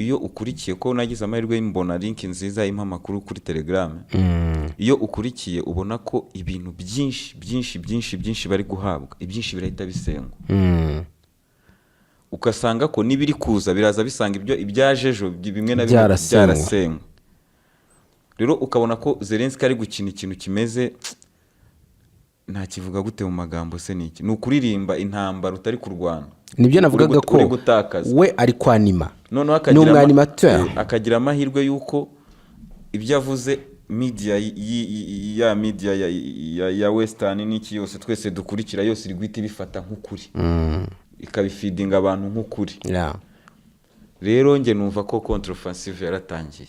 iyo ukurikiye ko nagize amahirwe mbona link nziza y'impa makuru kuri Telegram iyo ukurikiye ubona ko ibintu byinshi bari guhabwa ibyinshi birahita bisengwa ukasanga ko nibiri kuza biraza bisanga ibyajejo bimwe na bimwe byarasengwa rero ukabona ko Zelensky ari gukina ikintu kimeze nta kivuga gute mu magambo se niki nukuririmba intambara utari kurwana nibyo navugaga ko we ari kwanima none akagira amahirwe yuko ibyo avuze media ya western niki yose twese dukurikira yose iri guhita bifata nk'ukuri ikabifeedinga abantu nk'ukuri rero nge numva ko contre-offensive yaratangiye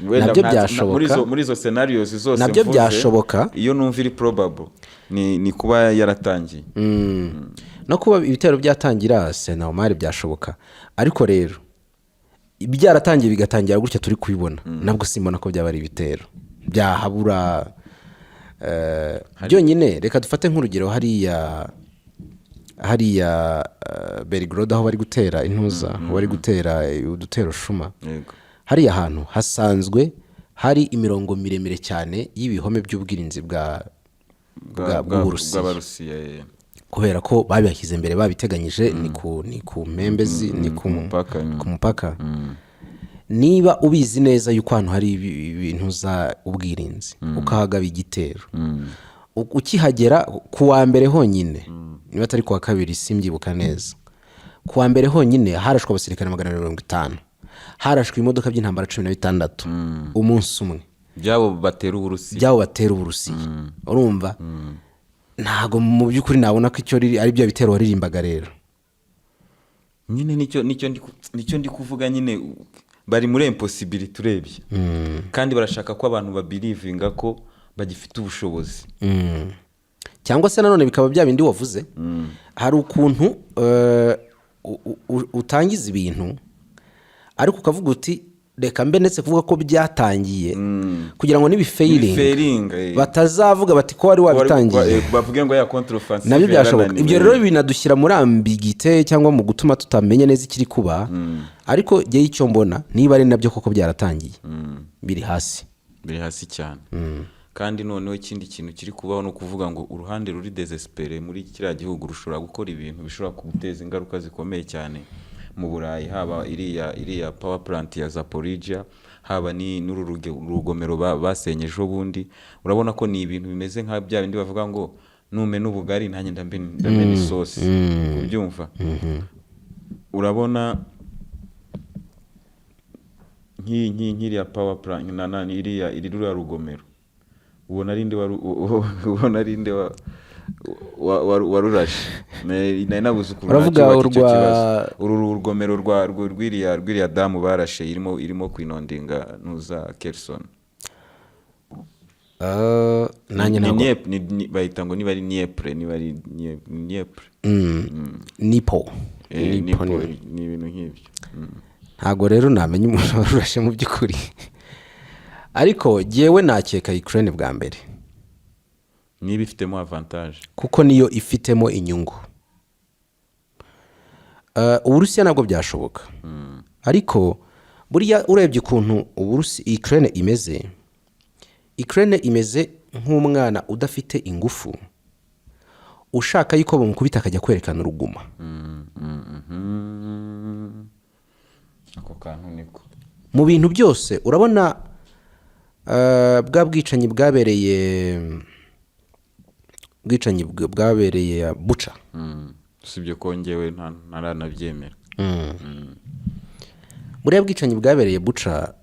nabyo byashoboka muri zo scenarios zose nabyo byashoboka iyo numva iri probable ni kuba yaratangiye no kuba ibitero byatangira normal byashoboka ariko rero byaratangiye bigatangira gutya turi kubibona nabwo simbona ko byaba ari ibitero byahabura byonyine reka dufate nk'urugero hariya Belgrade aho bari gutera intuza bari gutera udutero shuma hariya hantu hasanzwe hari imirongo miremire cyane y'ibihome by'ubwirinzi bw'Uburusiya kubera ko babihashyize imbere babiteganyije ni ku mpembezi ni ku mupaka niba ubizi neza yuko hano hari ibintu za ubwirinzi ukahagaba igitero ukihagera ku wa mbere honyine niba atari ku wa kabiri simbyibuka neza ku wa mbere honyine harashwe abasirikare 150 harashwe imodoka by'intambara 16 umunsi umwe byabo batera Uburusiya urumva ntago mu byukuri nabona ko icyo ari byo bitero waririmbaga rero nyine nicyo ndi kuvuga nyine bari muri impossibility urebye kandi barashaka ko abantu babelivinga ko bagifite ubushobozi cyangwa se nanone bikaba bya bindi wavuze hari ukuntu utangiza ibintu ariko ukavuga uti reka mbe ndetse kuvuga ko byatangiye kugira ngo nibifailing batazavuga bati ko wari wabitangiye bavuge ngo ya contre-offensive nabyo byashoboka ibyo rero binadushyira muri ambiguité cyangwa mu gutuma tutamenya neza ikiri kuba ariko giye icyo mbona niba ari nabyo koko byaratangiye biri hasi cyane kandi noneho ikindi kintu kiri kubaho no kuvuga ngo uruhande ruri desespere muri kiriya gihugu rushobora gukora ibintu bishobora kuguteza ingaruka zikomeye cyane mu Burayi haba iriya power plant ya Zaporizhia haba ni n'urugomero basenyeje ubundi urabona ko ni ibintu bimeze nka bya bindi bavuga ngo nume n'ubugari ntanye ndambe isosi ubyumva urabona nk'iriya power plant iri rugomero ubona ari nde warurashe nabuze uravuga uru rugomero rw'iriya damu barashe irimo kwinondinga nuza Kherson nanjye ntabwo bahita ngo niba ari Dniepr Nipo ni ibintu nk'ibyo ntabwo rero namenye umuntu warurashe mu by'ukuri ariko jyewe nakeka Ukraine bwa mbere niba ifitemo avantage kuko niyo ifitemo inyungu Uburusiya nabwo byashoboka ariko buriya urebye ukuntu Ukraine imeze nk'umwana udafite ingufu ushaka yuko bamukubita akajya kwerekana uruguma ako kantu niko mu bintu byose urabona bwa bwicanyi bwabereye Bucha sibyo kongewe ntaranabyemera buriya bwicanyi bwabereye Bucha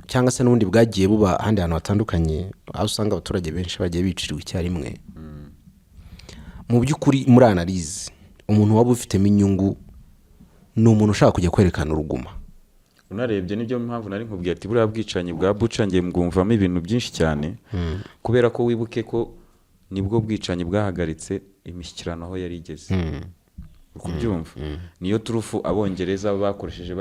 cyangwa se n'ubundi bwagiye buba ahandi hantu hatandukanye aho usanga abaturage benshi bagiye bicirwa icyarimwe mu by'ukuri muri analize umuntu waba ufitemo inyungu ni umuntu ushaka kujya kwerekana uruguma unarebye nibyo mpamvu nari nkubwiye ati buriya bwicanyi bwa Bucha ngiye mwumvamo ibintu byinshi cyane kubera ko wibuke ko nibwo bwicanyi bwahagaritse imishyikirano aho yari igeze kubyumva niyo turufu abongereza bakoresheje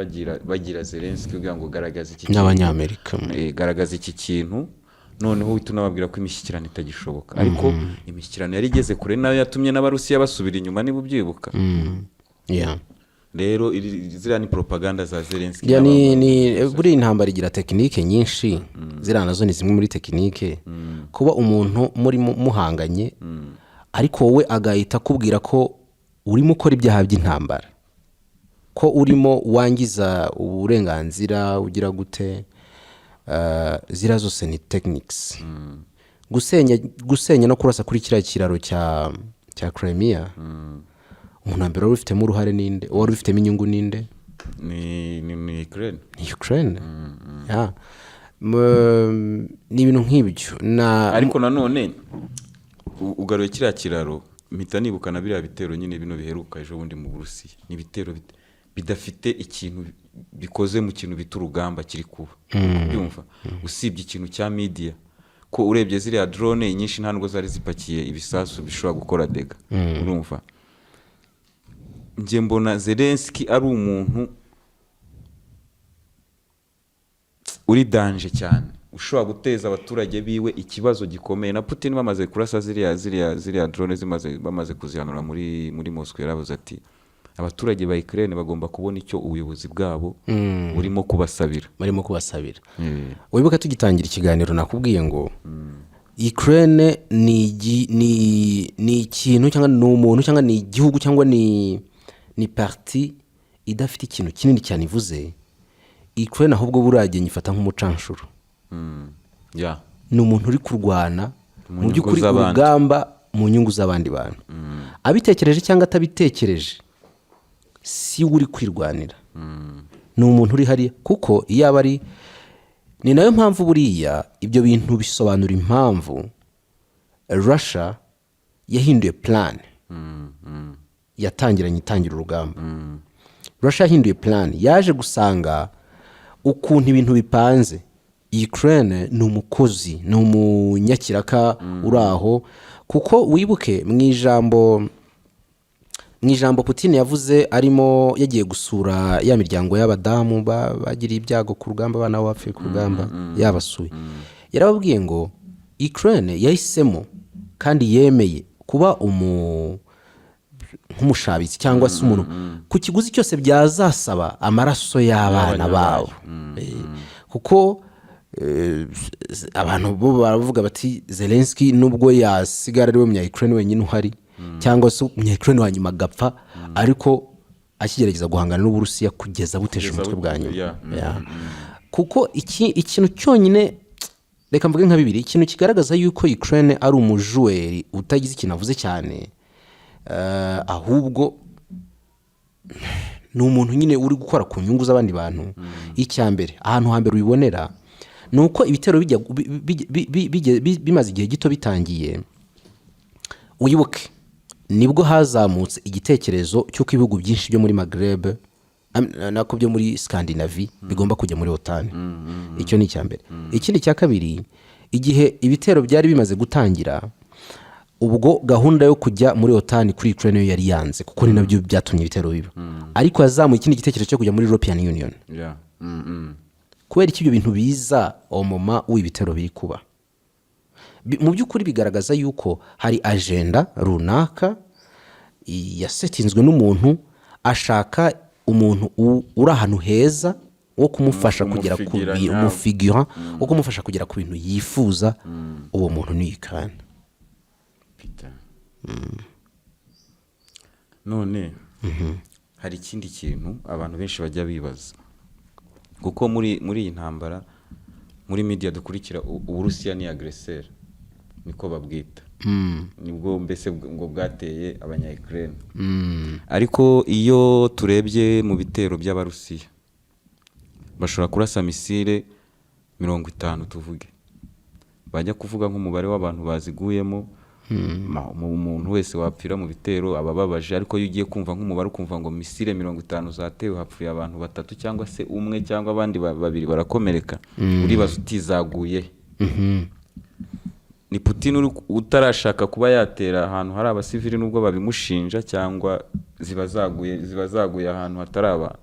bagira Zelensky kugira ngo garagaza iki n'abanyamerika garagaza iki kintu noneho uhita unababwira ko imishyikirano itagishoboka ariko imishyikirano yari igeze kure nayo yatumye n'Abarusiya basubira inyuma niba ubyibuka rero ziriya ni propaganda za Zelensky buri intambara igira tekinike nyinshi ziriya nazo ni zimwe muri tekinike kuba umuntu muri muhanganye ariko wowe agahita akubwira ko urimo ukora ibyaha by'intambara, ko urimo wangiza uburenganzira ugira gute, ziriya zose ni techniques. Gusenya no kurasa kuri kiriya kiraro cya Crimea, umuntu ambere wari ufitemo uruhare ninde, wari ufitemo inyungu ninde? ni Ukraine. Ukraine. Ni ibintu nk'ibyo ariko nanone ugaruye kiriya kiraro mpita nibuka na biriya bitero nyine bino biheruka ejo bundi mu Burusiya. Ni ibitero bidafite ikintu bikoze mu kintu bita urugamba kiri kuba, byumva usibye ikintu cya media, ko urebye ziriya drone nyinshi nta nubwo zari zipakiye ibisasu bishobora gukora dega, urumva. Nje mbona Zelensky ari umuntu uri danger cyane, ushobora guteza abaturage biwe ikibazo gikomeye. Na Putin bamaze kurasa ziriya drone bamaze kuzihanura muri Moscow, yaravuze ati abaturage ba Ukraine bagomba kubona icyo ubuyobozi bwabo burimo kubasabira. Wibuka tugitangira ikiganiro nakubwiye ngo Ukraine ni ikintu cyangwa ni umuntu cyangwa ni igihugu cyangwa ni parti idafite ikintu kinini cyane ivuze. Ukraine ahubwo burage nyifata nk'umucanshuro. Ni umuntu uri kurwana mu by'ukuri urugamba mu nyungu z'abandi bantu, abitekereje cyangwa atabitekereje si uri kwirwanira. Ni umuntu uri hariya, kuko iyo aba ari, ni nayo mpamvu buriya ibyo bintu bisobanura impamvu Russia yahinduye plan itangira urugamba. Russia yahinduye plan, yaje gusanga ukuntu ibintu bipanze. Ukraine ni umukozi, ni umunyakiraka uri aho, kuko wibuke mu ijambo Putin yavuze arimo yagiye gusura ya miryango y'abadamu bagiriye ibyago ku rugamba, abana bapfuye ku rugamba, yabasuye. Yarababwiye ngo Ukraine yahisemo kandi yemeye kuba nk'umushabitsi cyangwa se umuntu ku kiguzi cyose byazasaba amaraso y'abana babo. Kuko abantu bo baravuga bati Zelensky nubwo yasigara ari we munya-Ukraine wenyine uhari, cyangwa se umunya-Ukraine wa nyuma agapfa, ariko akigerageza guhangana n'Uburusiya kugeza butesha umutwe bwa nyuma. Kuko ikintu cyonyine, reka mvuge nka bibiri, ikintu kigaragaza yuko Ukraine ari umujuweri utagize ikintu avuze cyane, ahubwo ni umuntu nyine uri gukora ku nyungu z'abandi bantu. Icyambere, ahantu hambere ubibonera nuko ibitero bimaze igihe gito bitangiye. Uyibuke nibwo hazamutse igitekerezo cy'uko ibihugu byinshi byo muri Maghreb nako byo muri Scandinavie bigomba kujya muri OTAN. Icyo ni icyambere. Ikindi cya kabiri, igihe ibitero byari bimaze gutangira, ubwo gahunda yo kujya muri OTAN kuri Ukraine yari yanze, kuko ni nabyo byatumye ibitero biba. Ariko yazamuye ikindi gitekerezo cyo kujya muri European Union. Kubera iki ibyo bintu biza omoma w'ibitero biri kuba. Mu by'ukuri bigaragaza yuko hari agenda runaka yasetinzwe n'umuntu, ashaka umuntu uri ahantu heza wo kumufasha kugera ku umufigura, wo kumufasha kugera ku bintu yifuza. Uwo muntu ni Ukraine. None hari ikindi kintu abantu benshi bajya bibaza, kuko muri iyi ntambara muri media dukurikira Uburusiya ni agresseur, niko babwita. Nibwo mbese ngo bwateye abanya-Ukraine. Ariko iyo turebye mu bitero by'Abarusiya, bashobora kurasa misile 50 tuvuge, bajya kuvuga nk'umubare w'abantu baziguyemo, umuntu wese wapfira mu bitero abababaje. Ariko iyo ugiye kumva nk'umubare ukumva ngo misile 50 zatewe hapfuye abantu 3 cyangwa se umwe cyangwa abandi 2 barakomereka, uribaza utizaguye. Ni Putin utarashaka kuba yatera ahantu hari abasivili nubwo babimushinja, cyangwa zibazaguye ahantu hataraba?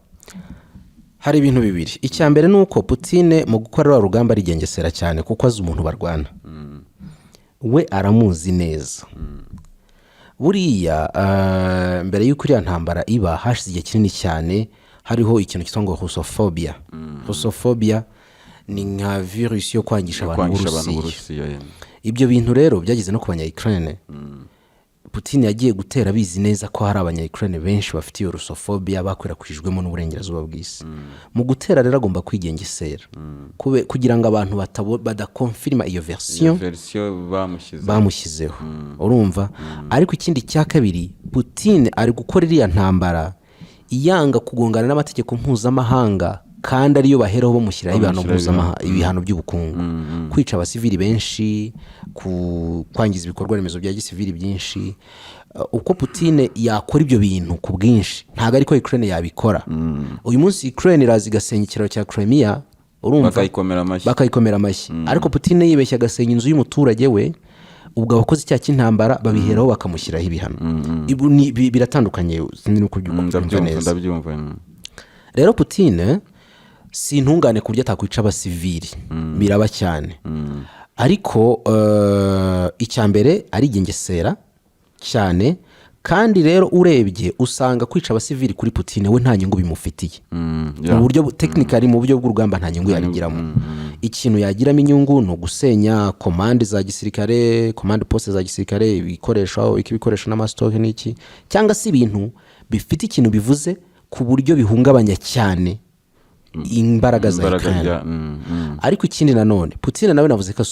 Hari ibintu bibiri. Icyambere nuko Putin mu gukora rugamba arigengesera cyane, kuko azi umuntu barwana. We aramuzi neza. buriya mbere y'uko iriya ntambara iba hashize igihe kinini cyane hariho ikintu cyitwa ngo russophobia. Russophobia ni nka virusi yo kwangisha abantu Burusiya. Ibyo bintu rero byageze no ku banya-Ukraine. Putin yagiye gutera bizi neza ko hari abanya-Ukraine benshi bafite iyo russophobia bakwirakwijwemo n'uburengerazuba bw'isi. Mu gutera rero agomba kwigengesera kugira ngo abantu badakonfirma iyo version bamushyizeho. Urumva? Ariko ikindi cya kabiri, Putin ari gukora iriya ntambara iyanga kugongana n'amategeko mpuzamahanga, kandi ariyo baheraho bamushyiraho ibihano by'ubukungu, kwica abasivili benshi, kwangiza ibikorwa remezo bya gisivili byinshi. Uko Putin yakora ibyo bintu ku bwinshi ntabwo ariko Ukraine yabikora. Uyu munsi Ukraine iraza igasenya ikiraro cya Crimea, urumva, bakayikomera amashyi. Ariko Putin yibeshya agasenya inzu y'umuturage we, ubwo abakoze icyaha cy'intambara babiheraho bakamushyiraho ibihano. Biratandukanye, sinzi nuko ndabyumva. Rero Putin si intungane ku buryo atakwica abasivili, biraba cyane. Ariko icya mbere arigengesera cyane, kandi rero urebye usanga kwica abasivili kuri Putin we nta nyungu bimufitiye. Mu buryo technically, mu buryo bw'urugamba nta nyungu yabigiramo. Ikintu yagiramo inyungu ni ugusenya komande za gisirikare, komande poste za gisirikare, ibikoresho n'amastoke n'iki, cyangwa se ibintu bifite ikintu bivuze ku buryo bihungabanya cyane imbaraga za Ukraine. Ariko ikindi nanone, Putin nawe navuze ko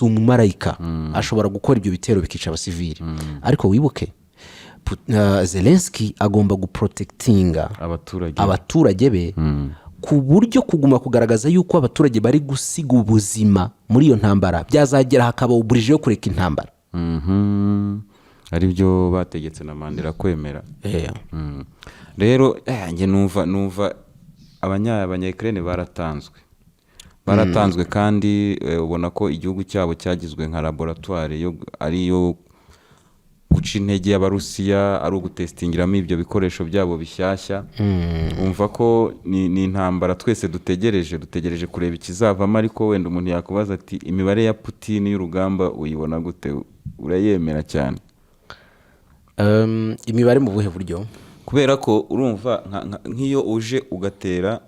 umumarayika ashobora gukora ibyo bitero bikica abasivili. Ariko wibuke Zelensky agomba guprotectinga abaturage be ku buryo kuguma kugaragaza yuko abaturage bari gusiga ubuzima muri iyo ntambara byazagera hakaba uburije yo kureka intambara. Ari byo bategetse na Mandela kwemera. Rero nge numva abanya-Ukraine baratanzwe kandi ubona ko igihugu cyabo cyagizwe nka laboratoire ariyo guca intege y'Abarusiya, ari ugutestingiramo ibyo bikoresho byabo bishyashya. Umva ko ni intambara twese dutegereje kureba ikizavamo. Ariko wenda umuntu yakubaza ati imibare ya Putin y'urugamba uyibona gute? Urayemera cyane? Imibare mu buhe buryo? Kubera ko urumva nk'iyo uje ugatera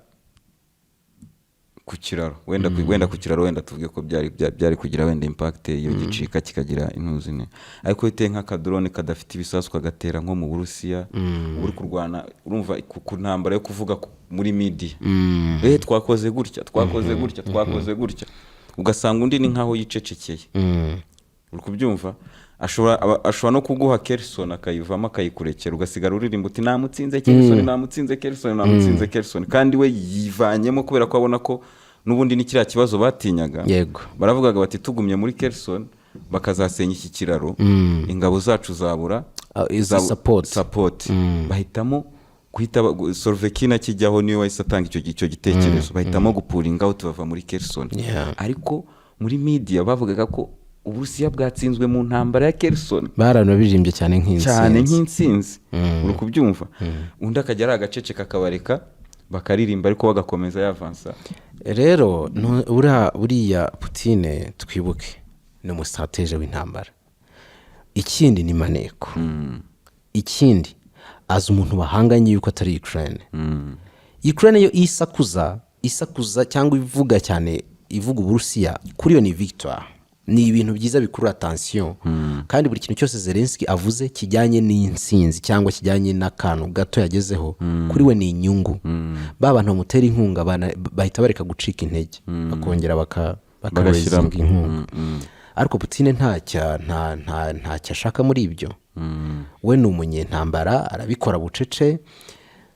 ku kiraro, wenda ku kiraro wenda tuvuge ko byari kugira wenda impact iyo gicika kikagira intuzine. Ariko iteye nk'akadrone kadafite ibisasu kagatera nko mu Burusiya, uri kurwana, urumva ku ntambara yo kuvuga muri media, twakoze gutya, ugasanga undi ni nkaho yicecekeye. Uri kubyumva? ashobora no kuguha Kherson akayivamo akayikurekera, ugasigara uririmba uti namutsinze Kherson, kandi we yivanyemo kubera ko abona ko n'ubundi ni kiriya kibazo batinyaga. Baravugaga bati tugumye muri Kherson bakazasenya iki kiraro, ingabo zacu zabura support. Bahitamo guhita Solvekina kijyaho niyo wahise atanga icyo gitekerezo, bahitamo gupuringa out bava muri Kherson. Ariko muri media bavugaga ko Uburusiya bwatsinzwe mu ntambara ya Kherson, baranabirimbye cyane nk'insinzi. Uri kubyumva? Undi akajya ari agacece kakabareka bakaririmba ariko bagakomeza yavansa. Rero buriya Putin twibuke ni umustrateje w'intambara. Ikindi ni maneko. Ikindi azi umuntu bahanganye yuko atari Ukraine. Ukraine yo isakuza cyangwa ivuga cyane, ivuga Uburusiya, kuri yo ni victoire. Ni ibintu byiza bikurura attention, kandi buri kintu cyose Zelensky avuze kijyanye n'insinzi cyangwa kijyanye n'akantu gato yagezeho, kuri we ni inyungu. Bantu bamutera inkunga bahita bareka gucika intege, bakongera bagashyira inkunga. Ariko Putin ntacyo ashaka muri ibyo. We ni umunyentambara, arabikora bucece.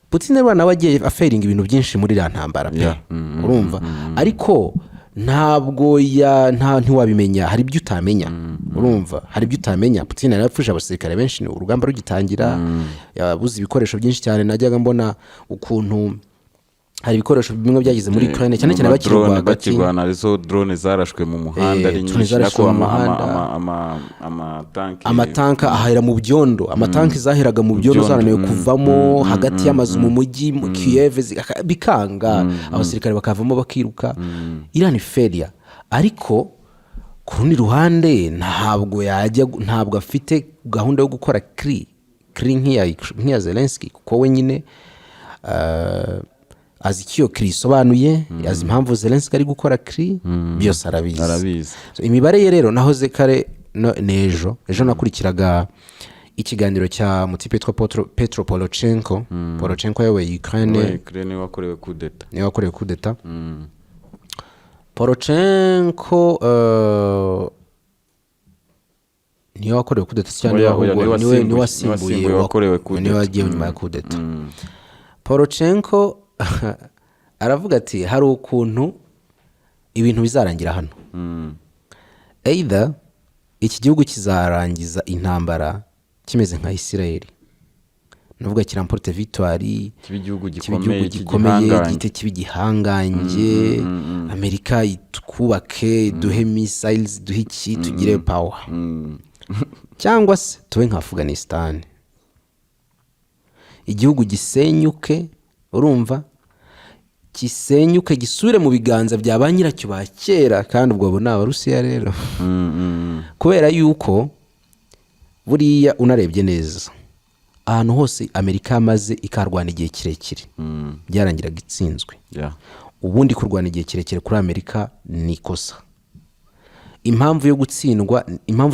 Putin nawe agiye aferinga ibintu byinshi muri iriya ntambara pe, urumva? Ariko ntabwo ntiwabimenya, hari ibyo utamenya, urumva? Hari ibyo utamenya. Putin yarapfuje abasirikare benshi urugamba rugitangira, yabuze ibikoresho byinshi cyane. Najyaga mbona ukuntu hari ibikoresho bimwe byagize muri Ukraine cyane cyane bakirwana, arizo drone zarashwe mu muhanda ari nyinshi, nako amatanka ahera mu byondo, amatanki zaheraga mu byondo zananiwe kuvamo hagati y'amazu mu mujyi mu Kiev, bikanga abasirikare bakavamo bakiruka. Iran failure. Ariko ku rundi ruhande ntabwo afite gahunda yo gukora kri nk'iya Zelensky, kuko we nyine azi icyo iyo kri isobanuye, azi impamvu Zelensky ari gukora kri, byose arabizi. So, imibare ye rero nahoze kare ejo nakurikiraga ikiganiro cya mutipe witwa Petro Poroshenko yawe Ukraine niwe wakorewe kudeta. Poroshenko niwe wakorewe kudeta cyangwa niwe wasimbuye wakorewe kudeta, niwe wagiye nyuma ya kudeta. Poroshenko aravuga ati hari ukuntu ibintu bizarangira hano, either iki gihugu kizarangiza intambara kimeze nka Israeli, navuga kiramporte victoire, igihugu gikomeye gite kibi gihangange, Amerika itukubake, duhe missiles, duhe iki, tugire power, cyangwa se tube nka Afghanistan, igihugu gisenyuke, urumva, gisenyuke gisubire mu biganza bya ba nyiracyo ba kera, kandi ubwo abo ni Abarusiya rero. Kubera yuko buriya unarebye neza ahantu hose Amerika yamaze ikarwana igihe kirekire byarangiraga itsinzwe. Ubundi kurwana igihe kirekire kuri Amerika ni ikosa. Impamvu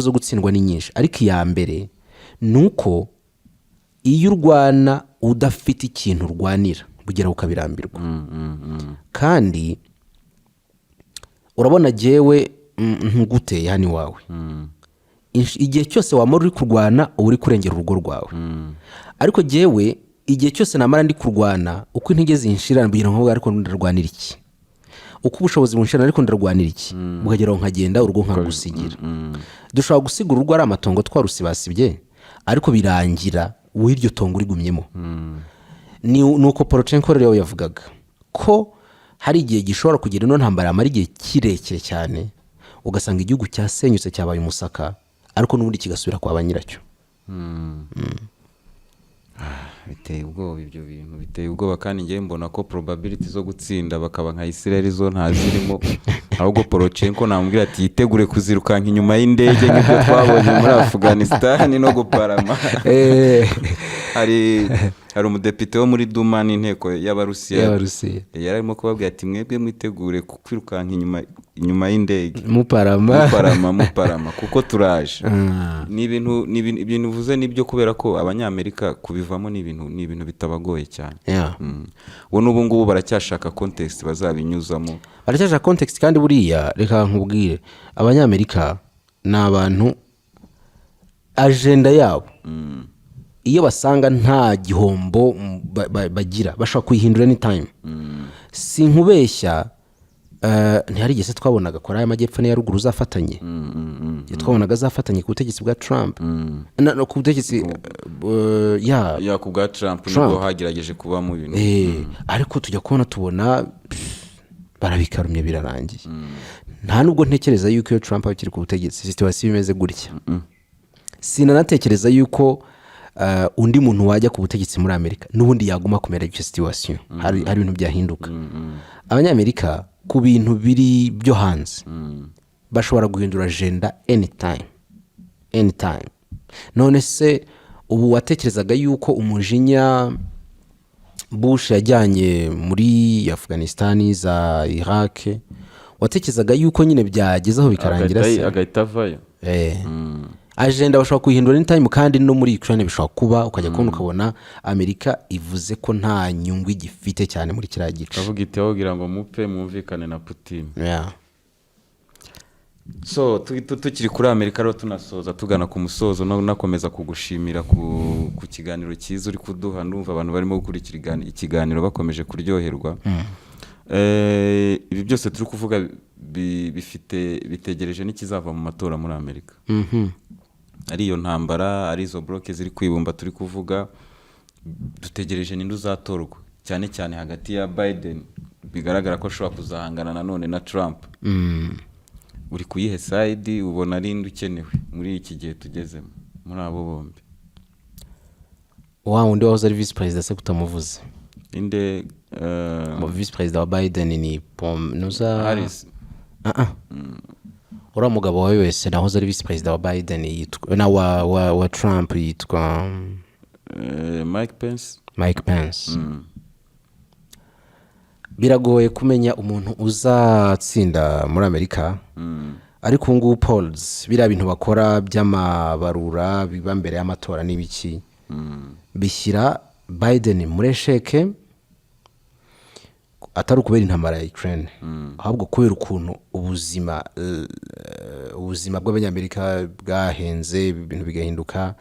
zo gutsindwa ni nyinshi, ariko iya mbere nuko iyo urwana udafite ikintu urwanira bugera ukabirambirwa. Kandi urabona jewe ntuguteye hano iwawe, igihe cyose wamara uri kurwana uba uri kurengera urugo rwawe, ariko jewe igihe cyose namara ndi kurwana uko intege zinshirana bugira ngo ariko ndarwanira iki, uko ubushobozi bunshirana ariko ndarwanira iki, bukageraho nkagenda urugo nkagusigira. Dushobora gusiga urugo ari amatongo twarusibasibye, ariko birangira w'iryo tongo urigumyemo. Nuko Poroshenko rero yavugaga ko hari igihe gishobora kugira ino ntambara yamara igihe kirekire cyane, ugasanga igihugu cyasenyutse cyabaye umusaka, ariko n'ubundi kigasubira kwa ba nyiracyo. Biteye ubwoba ibyo bintu, biteye ubwoba. Kandi ngiye mbona ko probability zo gutsinda bakaba nka Israel zo ntazirimo, ahubwo Poroshenko namubwira ati yitegure kuzirukanka inyuma y'indege nk'ibyo twabonye muri Afghanistan no guparama. Hari umudepite wo muri Duma n'inteko y'Abarusiya yarimo kubabwira ati mwebwe mwitegure kwirukanka inyuma y'indege muparama kuko turaje. Ni ibintu uvuze nibyo, kubera ko abanyamerika kubivamo ni ibintu bitabagoye cyane. Bo n'ubu ngubu baracyashaka context bazabinyuzamo, baracyashaka context. kandi buriya reka nkubwire, abanyamerika ni abantu agenda yabo iyo basanga nta gihombo bagira bashaka kuyihindura anytime. Si nkubeshya, ntiharigeze twabonaga ko aya majyepfo ya ruguru zafatanye, twabonaga zafatanye ku butegetsi bwa Trump, ku butegetsi ya ku bwa Trump nibwo hagerageje kuba mu bintu, ariko tujya kubona barabikarumye birarangiye. Nta nubwo ntekereza yuko iyo Trump akiri ku butegetsi situation imeze gutya. Sinanatekereza yuko undi muntu wajya ku butegetsi muri Amerika n'ubundi yaguma kumera icyo situation. Hari ibintu byahinduka. Abanyamerika ku bintu biri byo hanze bashobora guhindura agenda anytime. None se ubu watekerezaga yuko umujinya Bush yajyanye muri Afghanistan za Iraq, watekerezaga yuko nyine byagezeho bikarangira se agahita avayo? Agenda bashobora kuhindura anytime, kandi no muri Ukraine bishobora kuba ukajya kubona ukabona Amerika ivuze ko nta nyungu igifite cyane muri kiriya gice. Kavuga iti kugira ngo mupe mwumvikane na Putin. So tukiri kuri Amerika rero tunasoza tugana ku musozo, no nakomeza kugushimira ku kiganiro cyiza uri kuduha. Ndumva abantu barimo gukurikira ikiganiro bakomeje kuryoherwa. Ibi byose turi kuvuga bitegereje n'ikizava mu matora muri Amerika. Ari iyo ntambara, ari izo bloke ziri kwibumba turi kuvuga, dutegereje ninde uzatorwa, cyane cyane hagati ya Biden bigaragara ko ashobora kuzahangana nanone na Trump. Uri kuyihe side, ubona ari inde ukenewe muri iki gihe tugezemo muri abo bombi? Undi wahoze ari vice president se kutamuvuze inde? Vice president wa Biden ni Harris. uriya mugabo wawe wese nahoze ari visi perezida wa Biden yitwa na wa Trump yitwa Mike Pence. Biragoye kumenya umuntu uzatsinda muri Amerika, ariko ngubu polls biriya bintu bakora by'amabarura biba mbere y'amatora n'ibiki bishyira Biden muri esheke, atari ukubera intambara ya Ukraine, ahubwo kubera ukuntu ubuzima bw'abanyamerika bwahenze, ibintu bigahinduka,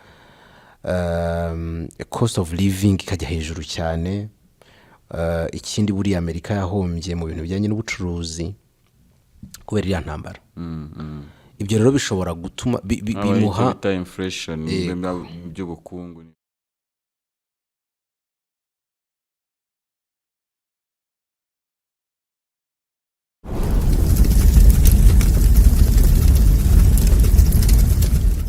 cost of living ikajya hejuru cyane. Ikindi buri Amerika yahombye mu bintu bijyanye n'ubucuruzi kubera iriya ntambara. Ibyo rero bishobora gutuma bimuha inflation by'ubukungu.